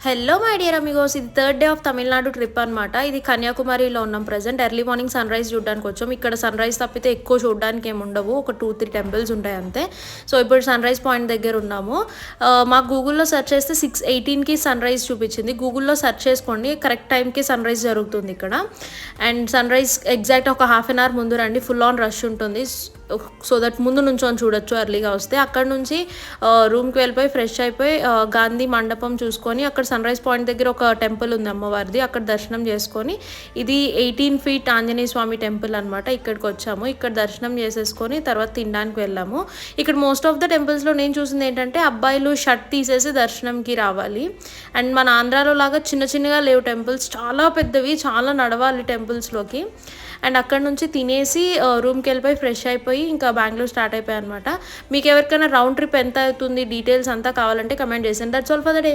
Hello my dear amigos, ఇది third day of Tamil Nadu trip అనమాట. ఇది కన్యాకుమారిలో ఉన్నాం present. Early morning sunrise చూడడానికి వచ్చాం. ఇక్కడ సన్ రైజ్ తప్పితే ఎక్కువ చూడడానికి ఏమి ఉండవు, ఒక 2-3 టెంపుల్స్ ఉంటాయి అంతే. సో ఇప్పుడు సన్ రైజ్ పాయింట్ దగ్గర ఉన్నాము. మాకు గూగుల్లో సెర్చ్ చేస్తే 6:18కి సన్ రైజ్ చూపించింది. గూగుల్లో సెర్చ్ చేసుకోండి, కరెక్ట్ టైంకి సన్ రైజ్ జరుగుతుంది ఇక్కడ. అండ్ సన్ రైజ్ ఎగ్జాక్ట్ ఒక హాఫ్ అన్ అవర్ ముందు రండి, ఫుల్ ఆన్ రష్ ఉంటుంది. సో దట్ ముందు నుంచొని చూడొచ్చు ఎర్లీగా వస్తే. అక్కడ నుంచి రూమ్కి వెళ్ళిపోయి ఫ్రెష్ అయిపోయి గాంధీ మండపం చూసుకొని అక్కడ సన్ రైజ్ పాయింట్ దగ్గర ఒక టెంపుల్ ఉంది అమ్మవారిది, అక్కడ దర్శనం చేసుకొని, ఇది 18 feet ఆంజనేయ స్వామి టెంపుల్ అనమాట. ఇక్కడికి వచ్చాము, ఇక్కడ దర్శనం చేసేసుకొని తర్వాత తినడానికి వెళ్ళాము. ఇక్కడ మోస్ట్ ఆఫ్ ద టెంపుల్స్లో నేను చూసింది ఏంటంటే అబ్బాయిలు షర్ట్ తీసేసి దర్శనంకి రావాలి. అండ్ మన ఆంధ్రాలో లాగా చిన్న చిన్నగా లేవు టెంపుల్స్, చాలా పెద్దవి, చాలా నడవాలి టెంపుల్స్లోకి. అండ్ అక్కడ నుంచి తినేసి రూమ్కి వెళ్ళిపోయి ఫ్రెష్ అయిపోయి ఇంకా బెంగళూరు స్టార్ట్ అయిపోయాయి అనమాట. మీకు ఎవరికైనా రౌండ్ ట్రిప్ ఎంత అవుతుంది డీటెయిల్స్ అంతా కావాలంటే కమెంట్ చేసాను. That's all for the day.